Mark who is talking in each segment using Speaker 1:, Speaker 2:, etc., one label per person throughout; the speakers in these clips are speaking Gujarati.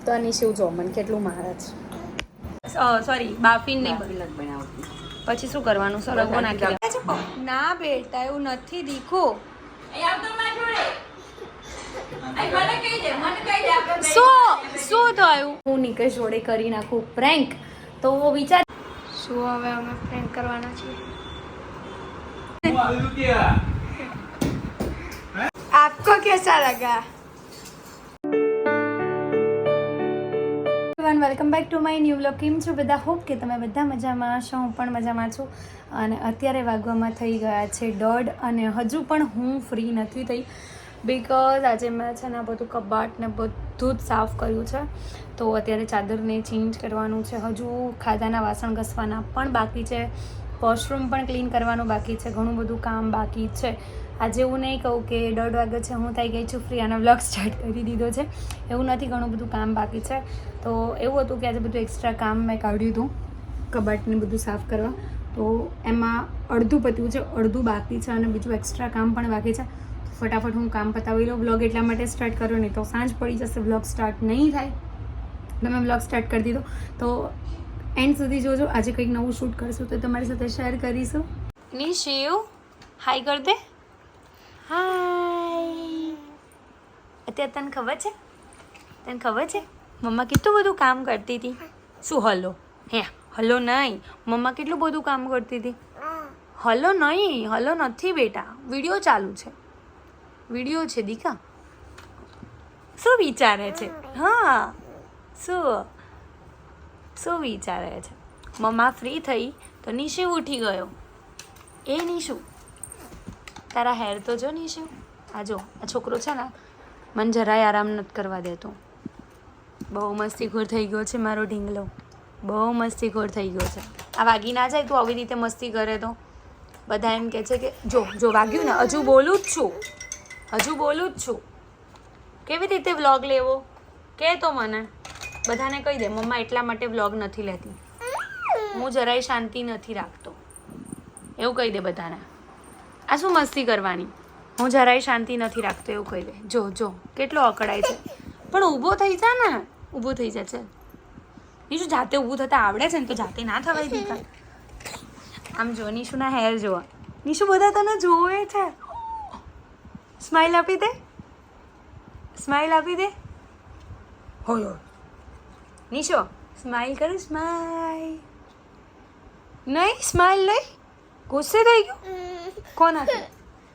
Speaker 1: તો આની શું જો મને કેટલું મારે છે. સોરી બાફીને નહીં બનાવતી. પછી શું કરવાનું? સરગવો નાખી ના બેટા એવું નથી દીખો. શું થયું? હું નિકેશ જોડે કરી નાખું પ્રેન્ક. તો વિચાર શું હવે અમે પ્રેન્ક કરવાના છીએ. आपको कैसा लगा? Welcome back to my new vlog. કેમ છો બધા? હોપ કે તમે બધા મજામાં હશો. હું પણ મજામાં છું. અને અત્યારે વાગવામાં થઈ ગયા છે 1:30 અને હજુ પણ હું ફ્રી નથી થઈ. બિકોઝ આજે મેં છે ને બધું કબાટ ને બધું જ સાફ કર્યું છે. તો અત્યારે ચાદરને ચેન્જ કરવાનું છે. હજુ ખાધાના વાસણ ઘસવાના પણ બાકી છે. વોશરૂમ પણ ક્લીન કરવાનું બાકી છે. ઘણું બધું કામ બાકી છે. આજે એવું નહીં કહું કે 1:30 વાગે છે હું થઈ ગઈ છું ફ્રી અને વ્લોગ સ્ટાર્ટ કરી દીધો છે. એવું નથી, ઘણું બધું કામ બાકી છે. તો એવું હતું કે આજે બધું એક્સ્ટ્રા કામ મેં કાઢ્યું હતું કબાટને બધું સાફ કરવા. તો એમાં અડધું પત્યું છે, અડધું બાકી છે અને બીજું એક્સ્ટ્રા કામ પણ બાકી છે. તો ફટાફટ હું કામ પતાવી લઉં. વ્લોગ એટલા માટે સ્ટાર્ટ કર્યો, નહીં તો સાંજ પડી જશે, વ્લોગ સ્ટાર્ટ નહીં થાય. તો મેં વ્લોગ સ્ટાર્ટ કરી દીધો. તો એન્ડ સુધી જોજો. આજે કંઈક નવું શૂટ કરશું તો તમારી સાથે શેર કરીશું. નિશિવ હાય કર દે. હાય. અત્યારે તને ખબર છે? મમ્મા કેટલું બધું કામ કરતી હતી. શું હલો? હે હલો નહીં. મમ્મા કેટલું બધું કામ કરતી હતી. હલો નહીં, હલો નથી બેટા. વિડીયો ચાલુ છે. વિડીયો છે દીકા. શું વિચારે છે? હા શું વિચારે છે? મમ્મા ફ્રી થઈ તો નિશુ ઉઠી ગયો. એ નિશુ તારા હેર તો જો નિશુ. આ જો આ છોકરો છે ને મને જરાય આરામ નથી કરવા દેતો. બહુ મસ્તીખોર થઈ ગયો છે મારો ઢીંગલો. બહુ મસ્તીખોર થઈ ગયો છે. આ વાગી ના જાય તું આવી રીતે મસ્તી કરે તો. બધા એમ કહે છે કે જો વાગ્યું ને. હજુ બોલું જ છું. કેવી રીતે વ્લોગ લેવો કે તો મને બધાને કહી દે. મમ્મા એટલા માટે વ્લોગ નથી લેતી, હું જરાય શાંતિ નથી રાખતો. એવું કહી દે બધાને. આ શું મસ્તી કરવાની? હું જરાય શાંતિ નથી રાખતો એવું કહી દે. જો કેટલો અકળાય છે. પણ ઊભો થઈ જા ને. ઊભો થઈ જા. ચાલ નિશુ, જાતે ઊભું થતાં આવડે છે ને તો જાતે ના થવાય દીકા. આમ જો નિશુના હેર જોવા. નિશુ બધા તને જોવે છે. સ્માઈલ આપી દે. હોય નિશો સ્માઈલ કરે. સ્માઈલ નહીં, સ્માઈલ નહીં. ગુસ્સે થઈ ગયો. કોનાથી?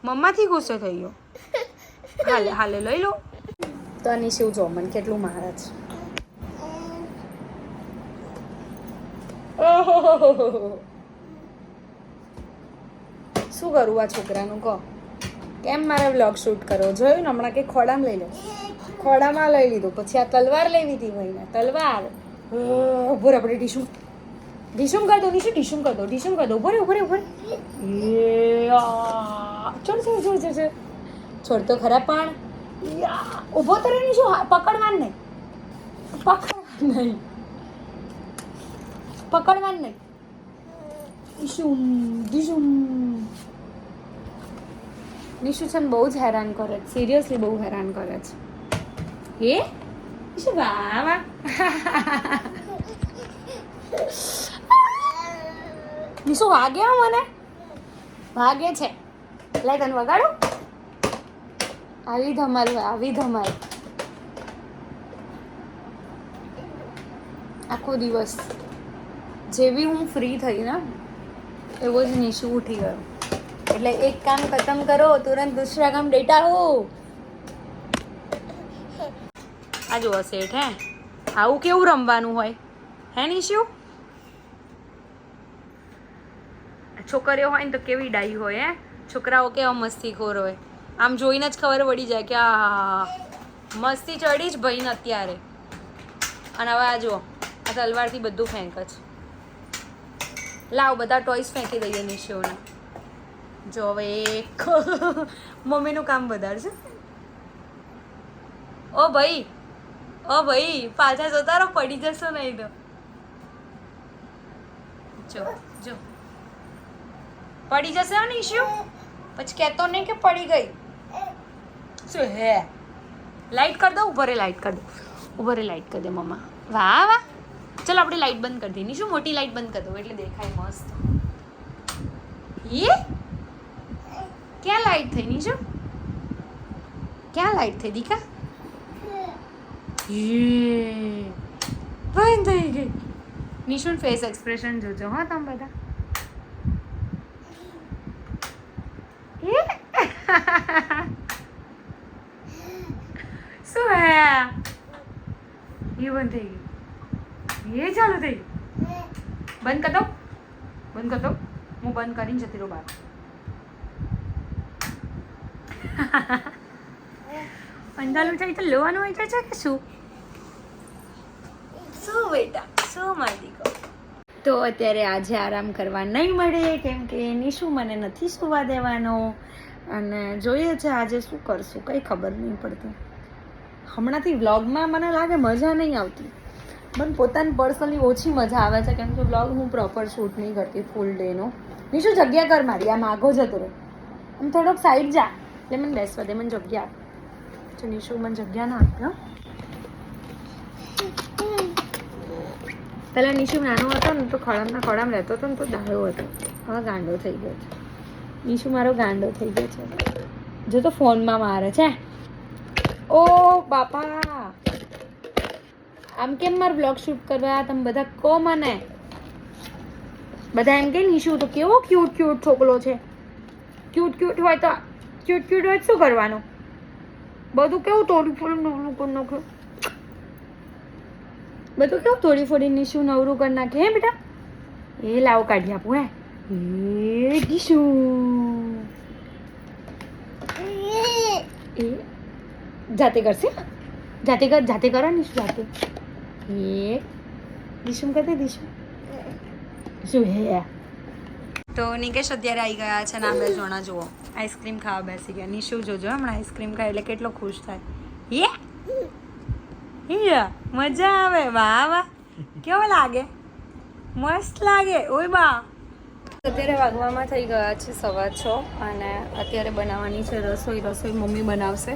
Speaker 1: મમ્માથી ગુસ્સે થઈ ગયો. હાલે લઈ લો. તો આની શું જો મને કેટલું મારે છે. શું કરું આ છોકરાનું કહો? કેમ મારે વ્લોગ શૂટ કરવો? જોયું ને હમણાં કે ખોડામાં લઈ લો. ખોડામાં લઈ લીધું. પછી આ તલવાર લેવી હતી ભાઈને. તલવાર ઉભો રે. આપણે ઢીશુમ કર દો. નિશુ ઢીશુમ કર દો. ઉભો રે. ચલ છોડ તો ખરા. પણ ઊભો તો રે નિશુ. પકડવાનું નહીં. નિશુ છે ને બહુ જ હેરાન કરે છે. સિરિયસલી બહુ હેરાન કરે છે. એ નિશુ વાહ નિશુ વાગે મને વાગે છે. લાય તને વગાડું. આવી ધમાલ. આખો દિવસ જેવી હું ફ્રી થઈ ને એવો જ નિશુ ઉઠી ગયો. એટલે એક કામ ખતમ કરો તુરંત દૂસરા કામ ડેટા હો. આ જો સેઠ. હે આવું કેવું રમવાનું હોય હે નિશુ? છોકરીઓ હોય ને તો કેવી ડાઈ હોય. હે છોકરાઓ કેવા મસ્તીખોર હોય. આમ જોઈને જ ખબર પડી જાય કે આ મસ્તી ચડી જ ભાઈને અત્યારે. અને હવે આ જુઓ આ તલવારથી બધું ફેંક જ. લાવ બધા ટોયસ ફેંકી દઈએ નિશિઓને. જો હવે એક મમ્મીનું કામ વધારશે. ઓ ભાઈ પાછા જતા રહો. પડી જશો નહીં તો. જો પડી જશે નિશુ. પછી કહેતો નહીં કે પડી ગઈ. શું હે? લાઈટ કરી દઉં. ઉભરે લાઈટ કરી દઉં. ઉભો રે લાઇટ કરી દે મમ્મા. વાહ વાહ. ચલો આપણે લાઇટ બંધ કરી દઈએ. નિશુ મોટી લાઇટ બંધ કરી દો એટલે દેખાય મસ્ત. એ ક્યાં લાઇટ થઈ નિશુ? ક્યાં લાઇટ થઈ દીકા? બંધ થઈ ગઈ. નિશુન ફેસ એક્સપ્રેશન જોજો હા તમે બધા. શું હે એ બંધ થઈ ગઈ. એ ચાલુ થઈ બંધ કર દો. બંધ કર દો. હું બંધ કરીને જતી રહું બહાર. અંધારું થાય તો લોવાનું હોય છે કે શું? શું બેટા શું મારી દીકરો? તો અત્યારે આજે આરામ કરવા નહીં મળે કેમ કે નિશુ મને નથી સુવા દેવાનો અને જોઈએ છે આજે શું કરશું કંઈ ખબર નહીં પડતી. હમણાંથી વ્લોગમાં મને લાગે મજા નહીં આવતી. મને પોતાને પર્સનલી ઓછી મજા આવે છે કેમ કે વ્લોગ હું પ્રોપર શૂટ નહીં કરતી ફૂલ ડેનો. નિશુ જગ્યા કર મારી આમ આગો જતો રહે. આમ થોડોક સાઈડ જા એટલે મને બેસવા દે મને જગ્યા આપ. તો નિશુ મને જગ્યા ના આપે. પહેલાં નિશુ નાનો હતો ને તો ખોળામાં ખોળામાં રહેતો હતો ને તો ડાયો હતો. હવે ગાંડો થઈ ગયો છે. નિશુ મારો ગાંડો થઈ ગયો છે. જો તો ફોનમાં મારે છે. ઓ બાપા આમ કેમ મારે બ્લોગ શૂટ કરવા તમે બધા કહો મને. બધા એમ કે નિશુ તો કેવો ક્યુટ ક્યુટ છોકરો છે. ક્યુટ ક્યુટ હોય તો ક્યુટ ક્યુટ હોય શું કરવાનું? બધું કેવું તોડી ફોડી નવરું કરી નાખે. બધું કેવું તોડી ફોડી નિશુ નવરું કરી નાખે હે બેટા? એ લાવો કાઢી આપું હે. એ નિશુ એ જાતે કરશે. જાતે કરો નિશુ જાતે. એ નિશુ કરતે દિશુ શું હે. તો નિકેશ અત્યારે આવી ગયા છે ને આ બે જણા જુઓ આઈસ્ક્રીમ ખાવા બેસી ગયા. નિશુ જોજો હમણાં આઈસ્ક્રીમ ખાય એટલે કેટલો ખુશ થાય. મજા આવે. વાહ વાહ કેવો લાગે? મસ્ત લાગે. ઓય બા અત્યારે વાગવામાં થઈ ગયા છે 6:15 અને અત્યારે બનાવવાની છે રસોઈ મમ્મી બનાવશે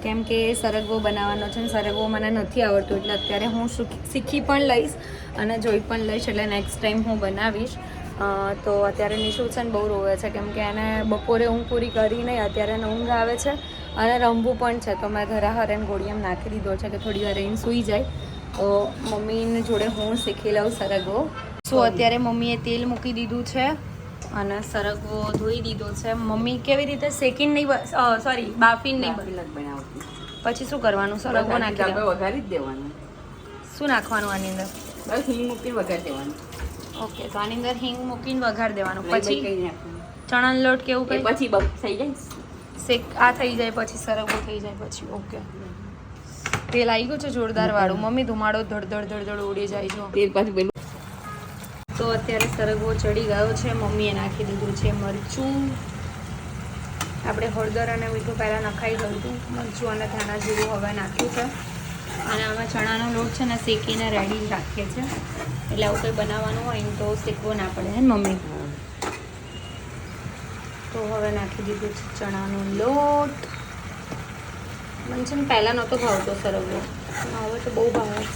Speaker 1: કેમ કે સરગવો બનાવવાનો છે ને સરગવો મને નથી આવડતું એટલે અત્યારે હું શીખી પણ લઈશ અને જોઈ પણ લઈશ એટલે નેક્સ્ટ ટાઈમ હું બનાવીશ. તો અત્યારે નિશુ છે ને બહુ રોવે છે કેમ કે એને બપોરે ઊંઘ પૂરી કરી નહીં અત્યારે એને ઊંઘ આવે છે અને રમવું પણ છે તો મેં ઘરે હરેન ગોળીએમ નાખી દીધો છે કે થોડી વાર રહીને સૂઈ જાય તો મમ્મીની જોડે હું શીખી લઉં સરગવો. સો અત્યારે મમ્મીએ તેલ મૂકી દીધું છે અને સરગવો ધોઈ દીધો છે. મમ્મી કેવી રીતે શેકીને નહીં સોરી બાફીને નહીં બનાવતી. પછી શું કરવાનું? સરગવો નાખી વઘારી જ દેવાનું. શું નાખવાનું આની અંદર? બસ હિંગ મૂકીને વઘારી દેવાનું. ઓકે તો આની અંદર હિંગ મૂકીને વઘાર દેવાનું. પછી ચણાનો લોટ કેવું કંઈ પછી થઈ જાય શેક આ થઈ જાય પછી સરગવો થઈ જાય પછી. ઓકે તેલ આવી ગયું છે જોરદાર વાળું. મમ્મી ધુમાડો ધડ ઉડી જાય છે તેલ પાછું. તો અત્યારે સરગવો ચડી ગયો છે. મમ્મીએ નાખી દીધું છે મરચું. આપણે હળદર અને મીઠું પહેલાં નખાઈ ગયું હતું. મરચું અને ધાણા જીરું હવે નાખ્યું છે અને આમાં ચણાનો લોટ છે ને શેકીને રેડી રાખીએ છીએ એટલે આવું કંઈ બનાવવાનું હોય ને તો શેકવો ના પડે હે મમ્મી. તો હવે નાખી દીધું છે ચણાનો લોટ. મને છે ને પહેલાં નહોતો ભાવતો સરગવો હવે તો બહુ ભાવે છે.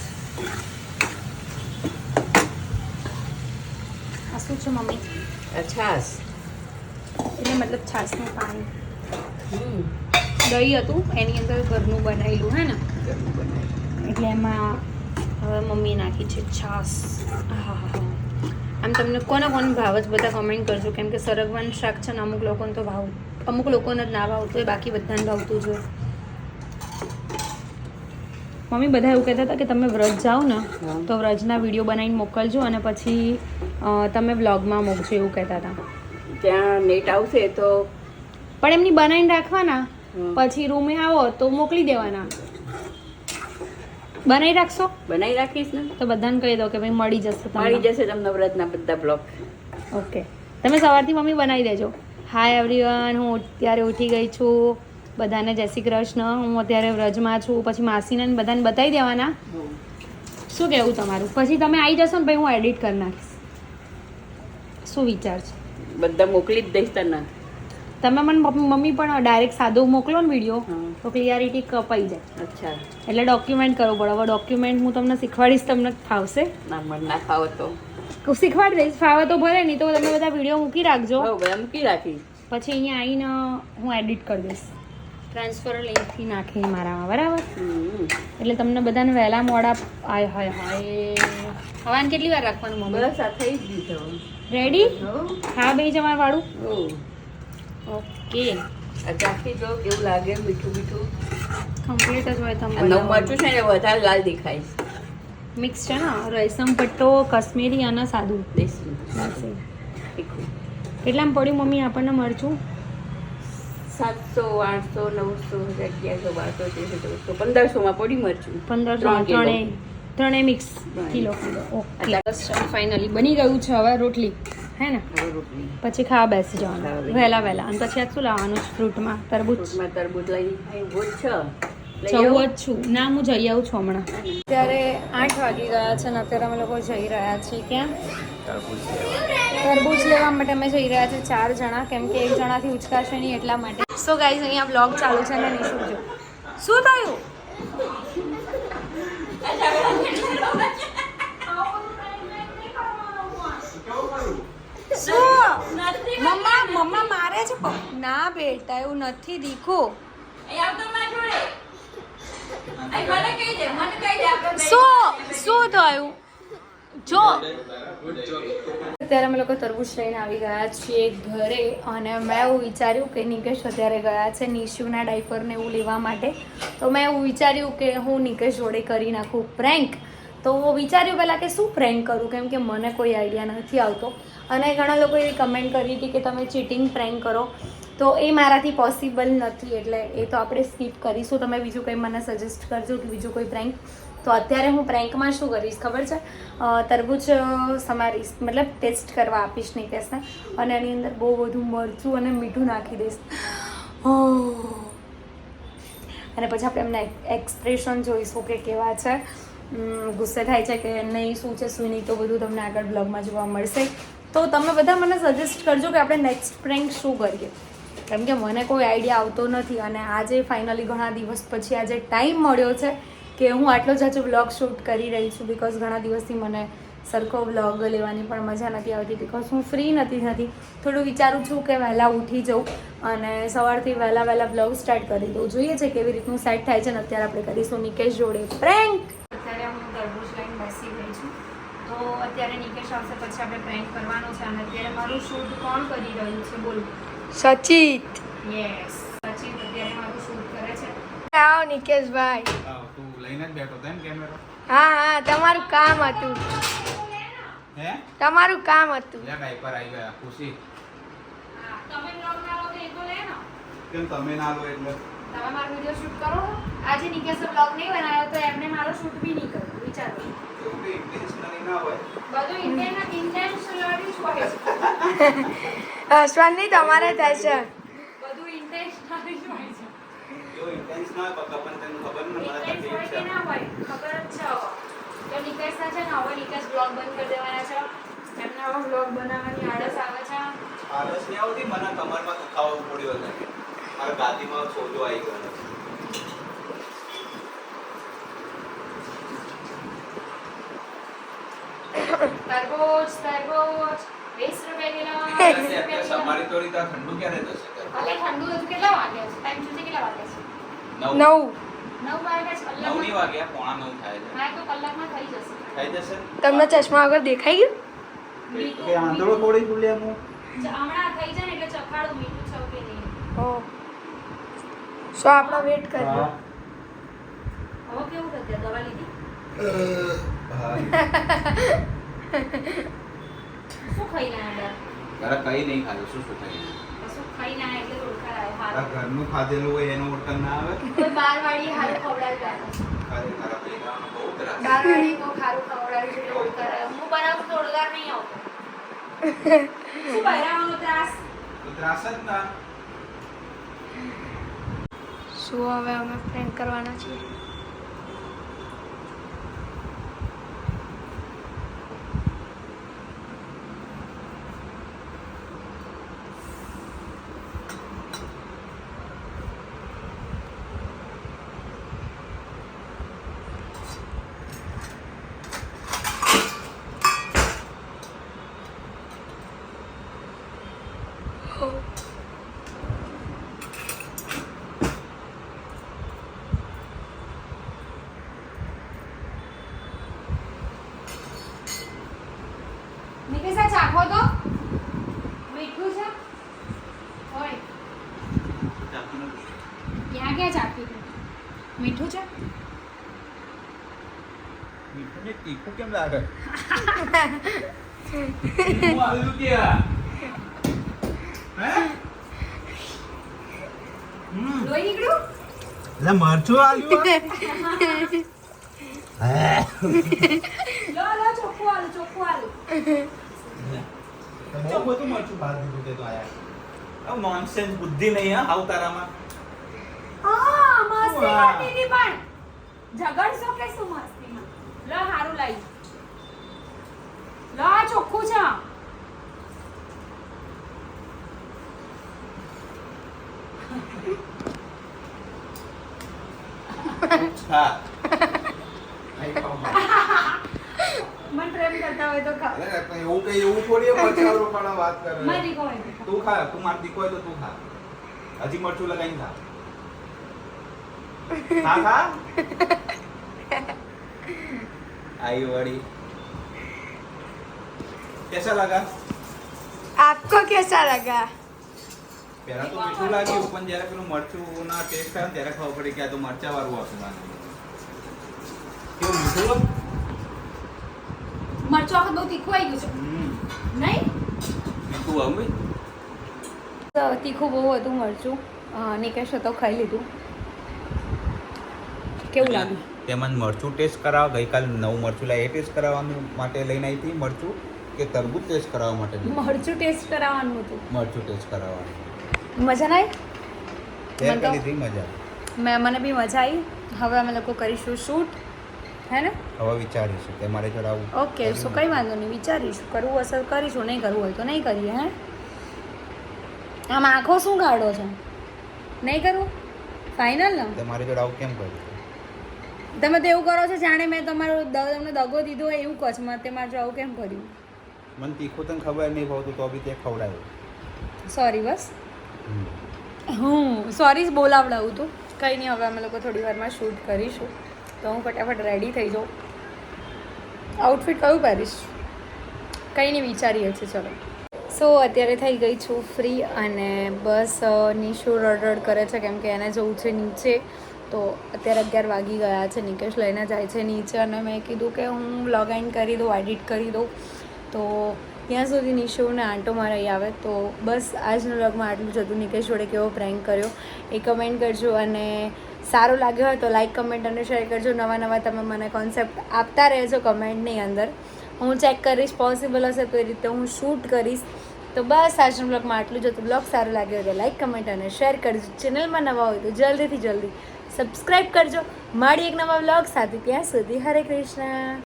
Speaker 1: આ શું છે મમ્મી? છાશ એટલે મતલબ છાશનું પાણી. દહીં હતું એની અંદર ઘરનું બનાવેલું હે ને એટલે એમાં હવે મમ્મી નાખી છે છાશ. હા આમ તમને કોને ભાવ જ બધા કમેન્ટ કરજો કેમ કે સરગવાનું શાક છે ને અમુક લોકોને તો ભાવ અમુક લોકોને જ ના ભાવતું હોય બાકી બધાને ભાવતું જ હોય. મમ્મી બધા એવું કહેતા હતા કે તમે વ્રજ જાઓ ને તો વ્રજના વિડીયો બનાવીને મોકલજો અને પછી તમે વ્લોગમાં મૂકજો એવું કહેતા હતા.
Speaker 2: ત્યાં નેટ આવશે તો
Speaker 1: પણ એમની બનાવીને રાખવાના પછી રૂમે આવો તો મોકલી દેવાના. બનાવી રાખશો?
Speaker 2: બનાવી રાખીશ ને
Speaker 1: તો બધાને કહી દો કે ભાઈ મળી જશે
Speaker 2: તમને વ્રતના બધા બ્લોગ.
Speaker 1: ઓકે તમે સવારથી મમ્મી બનાવી દેજો. હાય એવરીવન હું અત્યારે ઉઠી ગઈ છું. બધાને જય શ્રી કૃષ્ણ. હું અત્યારે વ્રજમાં છું. પછી માસીને બધાને બતાવી દેવાના. શું કહેવું તમારું? પછી તમે આવી જશો ને ભાઈ હું એડિટ કરી નાખીશ. શું વિચાર છે?
Speaker 2: બધા મોકલી જ દઈશ તને.
Speaker 1: તમે મને મમ્મી પણ ડાયરેક્ટ સાદો મોકલો ને વિડીયો
Speaker 2: હા.
Speaker 1: તો ક્લિયરિટી કપાઈ જાય
Speaker 2: અચ્છા
Speaker 1: એટલે ડોક્યુમેન્ટ કરવું પડે. હવે ડોક્યુમેન્ટ હું તમને શીખવાડીશ, તમને ફાવશે?
Speaker 2: ના મને ના ખાવો તો
Speaker 1: શીખવાડી દઈશ, ફાવે તો ભલે, નહીં તો તમે બધા વિડીયો મૂકી રાખજો.
Speaker 2: બધા મૂકી રાખી.
Speaker 1: પછી અહીંયા આવીને હું એડિટ કરી દઈશ, ટ્રાન્સફર લિંકથી નાખીને મારામાં, બરાબર? એટલે તમને બધાને વહેલા મોડા આય હાય હાય. હવાને કેટલી વાર રાખવાનું મમ્મી?
Speaker 2: બસ આ થઈ જ દીધો.
Speaker 1: રેડી?
Speaker 2: હો
Speaker 1: હા બે જમા વાળું.
Speaker 2: હો
Speaker 1: ઓકે,
Speaker 2: આ ચાખી જો કેવું લાગે, મીઠું મીઠું.
Speaker 1: કમ્પ્લીટ જ હોય.
Speaker 2: આ
Speaker 1: તમે
Speaker 2: નવું મરચું છે ને એ વધારે લાલ દેખાય છે.
Speaker 1: મિક્સ છે ને, રેશમ પટ્ટો, કશ્મીરી અને સાદું.
Speaker 2: દેશી
Speaker 1: બસ એ.
Speaker 2: તીખું.
Speaker 1: કેટલામાં પડ્યું મમ્મી આપણને મરચું?
Speaker 2: 700, 800, 900, 1100, 1200, 1300, 1500 માં પડી મરચું.
Speaker 1: 1500 ત્રણે મિક્સ કિલો. ઓકે, ફાઇનલી બની ગયું છે હવે રોટલી, હે ને?
Speaker 2: હવે રોટલી.
Speaker 1: પછી ખાવા બેસી જવાનું
Speaker 2: ખાવા
Speaker 1: વહેલા વહેલા. અને પછી આ શું લાવવાનું છે ફ્રૂટમાં? તરબૂચ.
Speaker 2: ફ્રૂટમાં તરબૂચ લઈ આવ્યો જ છે. લઈ
Speaker 1: જવું
Speaker 2: આવો?
Speaker 1: જ છું. ના, હું જઈ આવું છું હમણાં. અત્યારે 8 વાગી ગયા છે ને અત્યારે અમે લોકો જઈ રહ્યા છીએ ક્યાં? તરબૂચ લેવા માટે અમે જઈ રહ્યા છીએ 4 જણા, કેમ કે એક જણાથી ઉચકાશે નહીં એટલા માટે. સો ગાઈઝ, અહીંયા બ્લોગ ચાલુ છે ને નહીં શું શું થયું? શું મમ્મા મારે છે? ના બેટા, એવું નથી દીખો. શું થયું? જો અત્યારે અમે લોકો તરબૂચ લઈને આવી ગયા છીએ ઘરે, અને મેં એવું વિચાર્યું કે નિકેશ અત્યારે ગયા છે નિશુના ડાયપરને એવું લેવા માટે, તો મેં એવું વિચાર્યું કે હું નિકેશ જોડે કરી નાખું પ્રેન્ક. તો વિચાર્યું પહેલાં કે શું પ્રેન્ક કરું, કેમ કે મને કોઈ આઈડિયા નથી આવતો. અને ઘણા લોકો એવી કમેન્ટ કરી હતી કે તમે ચીટિંગ પ્રેન્ક કરો, તો એ મારાથી પોસિબલ નથી, એટલે એ તો આપણે સ્કીપ કરીશું. તમે બીજું કંઈ મને સજેસ્ટ કરજો કે બીજું કોઈ પ્રેન્ક. તો અત્યારે હું પ્રેન્કમાં શું કરીશ ખબર છે? તરબૂચ સમારીશ, મતલબ ટેસ્ટ કરવા આપીશ નિકેશને, અને એની અંદર બહુ બધું મરચું અને મીઠું નાખી દઈશ. અને પછી આપણે એમના એક્સપ્રેશન જોઈશું કે કેવા છે, ગુસ્સે થાય છે કે નહીં, શું છે શું નહીં, તો બધું તમને આગળ બ્લોગમાં જોવા મળશે. તો તમે બધા મને સજેસ્ટ કરજો કે આપણે નેક્સ્ટ પ્રેન્ક શું કરીએ, કેમ કે મને કોઈ આઈડિયા આવતો નથી. અને આજે ફાઇનલી ઘણા દિવસ પછી આજે ટાઈમ મળ્યો છે કે હું આટલો જ આજે વ્લોગ શૂટ કરી રહી છું, બિકોઝ ઘણા દિવસથી મને સરખો વ્લોગ લેવાની પણ મજા નથી આવતી, બિકોઝ હું ફ્રી નથી થતી. થોડું વિચારું છું કે વહેલા ઉઠી જાઉં અને સવારથી વહેલા વ્લોગ સ્ટાર્ટ કરી દઉં. જોઈએ છે કેવી રીતનું સેટ થાય છે. ને અત્યારે આપણે કરીશું નિકેશ જોડે પ્રેન્ક. અત્યારે હું તરબૂચ લઈને બેસી ગઈ છું, તો અત્યારે નિકેશ આવશે પછી આપણે પ્રેન્ક કરવાનો છે. અને અત્યારે મારું શૂટ કોણ કરી રહ્યું છે બોલો? સચિત. યસ, સચિત અત્યારે મારું શૂટ કરે છે. આવો નિકેશભાઈ.
Speaker 3: તું લઈને જ બેઠો હતો એમ કેમેરો?
Speaker 1: હા, તમારું કામ હતું.
Speaker 3: હે?
Speaker 1: તમારું કામ હતું.
Speaker 3: લે ડાયપર આવી ગયા ખુશી.
Speaker 1: તમે બ્લોગ ના લો તો એ તો લે ને.
Speaker 3: કેમ તમે ના લો એટલે?
Speaker 1: તમે મારો વિડિયો શૂટ કરો. આજે નિકેશે બ્લોગ નહીં બનાવ્યો તો એમને મારો શૂટ બી નહીં કર્યો. વિચારો.
Speaker 3: એવું કે ઇન્ટેન્શનલી ના હોય.
Speaker 1: બધું ઇન્ટેન્શનલી જ હોય છે. હસવાની તમારે થાય છે. બધું ઇન્ટેન્શનલી જ હોય છે.
Speaker 3: જો ઇન્ટેન્સ ના હોય પણ તને ખબર ને મારા
Speaker 1: ઇન્ટેન્સ
Speaker 3: તકલીફ
Speaker 1: હોય
Speaker 3: છે.
Speaker 1: કે ના હોય ખબર જ છે. તો નિકેશના છે ને હવે નિકેશ બ્લોગ બંધ કરી દેવાના છે. એમને હવે બ્લોગ બનાવવાની આળસ આવે છે.
Speaker 3: આળસ નહીં આવતી, મને કમરમાં દુખાવો પડ્યો છે. મારા ગાદીમાં સોજો આવી ગયો છે.
Speaker 1: તરબૂચ 20 રૂપિયા કિલો.
Speaker 3: સમારી તોડી તો ઠંડુ ક્યારે થશે?
Speaker 1: અલે ઠંડુ હજુ કેટલા વાગ્યા છે? ટાઈમ સુધી કેટલા વાગ્યા છે?
Speaker 3: 9
Speaker 1: વાગ્યા છે.
Speaker 3: 9 ની વાગ્યા, પોણા 9 થાય છે.
Speaker 1: હા, તો કલાકમાં થઈ જશે.
Speaker 3: થઈ જશે?
Speaker 1: તમને ચશ્મા વગર દેખાઈ ગયું?
Speaker 3: કે આંધળો થોડી બોલ્યા હું.
Speaker 1: હમણાં થઈ જાય ને એટલે ચખાડું મીઠું છે કે નહીં. સો આપણે વેટ કરીએ.
Speaker 3: હા.
Speaker 1: હવે કેવું થશે? દવા લીધી?
Speaker 3: હા.
Speaker 1: શું ખાઈ ના
Speaker 3: તારા કઈ નહીં ખાધું, શું શું થઈ
Speaker 1: કશું ખાઈ ના એટલે ઓળખાર આવે.
Speaker 3: તારા ઘરનું ખાધેલું હોય એનો ઓળખાણ ના આવે?
Speaker 1: કોઈ બારવાળી હારું ખવડાવી ગયા.
Speaker 3: અરે તારા પૈસાનો બહુ ત્રાસ.
Speaker 1: બારવાળી કો ખારું ખવડાવી છે એટલે ઓળખાર આવે. હું બનાવું તો ઓળખાર નહીં આવતો. શું બહેરાવાનો ત્રાસ?
Speaker 3: તો ત્રાસ જ ના.
Speaker 1: શું હવે અમે પ્રેન્ક કરવાના છીએ? ચાખો તો મીઠું છે હોય ક્યાં ક્યાં ચાખી મીઠું છે
Speaker 3: મીઠું ને તીખું કેમ લાગે હું આલુ ક્યાં હે
Speaker 1: લોહી નીકળ્યું
Speaker 3: એટલે મરચું આલ્યું
Speaker 1: લો ચોખ્ખું આલુ
Speaker 3: બહુ બધું મરચું ભાત દીધું તે તો આયા નોનસેન્સ બુદ્ધિ નહીં હા આવ તારામાં
Speaker 1: હા મસ્તી કરતી હતી પણ ઝઘડશો કે શું મસ્તીમાં લો હારું લાઈ લો આ ચોખ્ખું છે
Speaker 3: હા
Speaker 1: મન પ્રેમ કરતા હોય તો ખાઓ
Speaker 3: અરે પણ એવું કઈ એવું થોડી મરચાં પણ વાત કરે
Speaker 1: મારી કોઈ
Speaker 3: તું ખા તું માર દીકો હોય તો તું ખા હજી મરચું લગાઈને ખા ખા आई वड़ी कैसा लगा
Speaker 1: आपको कैसा लगा
Speaker 3: પહેલા તો મીઠું લાગ્યું પણ જ્યારે પેલું મરચું ના ટેસ્ટ આવે ત્યારે ખબર પડી કે આ તો મરચા વાળું હશે કેવું મીઠું
Speaker 1: મરચું આખું બહુ તીખું આવી ગયું છે નહીં
Speaker 3: મીઠું હવે
Speaker 1: તીખું બહુ હતું મરચું નિકેશ તો ખાઈ લીધું કેવું લાગ્યું
Speaker 3: તેમાં મરચું ટેસ્ટ કરાવ ગઈકાલ નવું મરચું લાવી એ ટેસ્ટ કરાવવાનું માટે લઈને આવી હતી મરચું કે તરબૂચ ટેસ્ટ કરાવવા માટે
Speaker 1: મરચું ટેસ્ટ કરાવવાનું હતું
Speaker 3: મરચું ટેસ્ટ કરાવવાનું
Speaker 1: મજા ના
Speaker 3: તે
Speaker 1: મને તો-
Speaker 3: કરી હતી મજા
Speaker 1: મને બી મજા આવી હવે અમે લોકો કરીશું શૂટ હે ને
Speaker 3: હવે વિચારીશું કે મારે ચડાવવું
Speaker 1: ઓકે સો કંઈ વાંધો નહીં વિચારીશું કરવું હશે તો કરીશું નહીં કરવું હોય તો નહીં કરીએ હે આમ આંખો શું કાઢો છો નહીં કરવું ફાઇનલ ને
Speaker 3: તમારે ચડાવવું કેમ કર્યું
Speaker 1: તમે તો એવું કરો છો જાણે મેં તમારું તમને દગો દીધો હોય એવું કહો છો મેં તમારે જો આવું કેમ કર્યું
Speaker 3: મને તીખું તને ખબર નહીં ભાવતું તો બી તે ખવડાવ્યું
Speaker 1: સોરી બસ હું સોરી બોલાવડાવું તું કંઈ નહીં હવે અમે લોકો થોડી વારમાં શૂટ કરીશું તો હું ફટાફટ રેડી થઈ જાઉં આઉટફિટ કયું પહેરીશ કંઈ નહીં વિચારીએ છીએ ચલો સો અત્યારે થઈ ગઈ છું ફ્રી અને બસ નિશુ રડ કરે છે કેમ કે એને જવું છે નીચે તો અત્યારે 11 વાગી ગયા છે નિકેશ લઈને જાય છે નીચે અને મેં કીધું કે હું વ્લોગ એન્ડ કરી દઉં એડિટ કરી દઉં તો ત્યાં સુધી નિશુને આંટો મારાઈ આવે તો બસ આજના વ્લોગમાં આટલું જ હતું નિકેશ જોડે કેવો પ્રેન્ક કર્યો એ કમેન્ટ કરજો અને સારો લાગ્યો હોય તો લાઈક કમેન્ટ અને શેર કરજો નવા નવા તમે મને કોન્સેપ્ટ આપતા રહેજો કમેન્ટની અંદર હું ચેક કરીશ પોસિબલ હશે તો એ રીતે હું શૂટ કરીશ તો બસ આજના બ્લોગમાં આટલું જ હતું બ્લોગ સારો લાગ્યો હોય તો લાઈક કમેન્ટ અને શેર કરજો ચેનલમાં નવા હોય તો જલ્દીથી જલ્દી સબસ્ક્રાઈબ કરજો મારી એક નવા બ્લોગ સાથે ત્યાં સુધી હરે કૃષ્ણ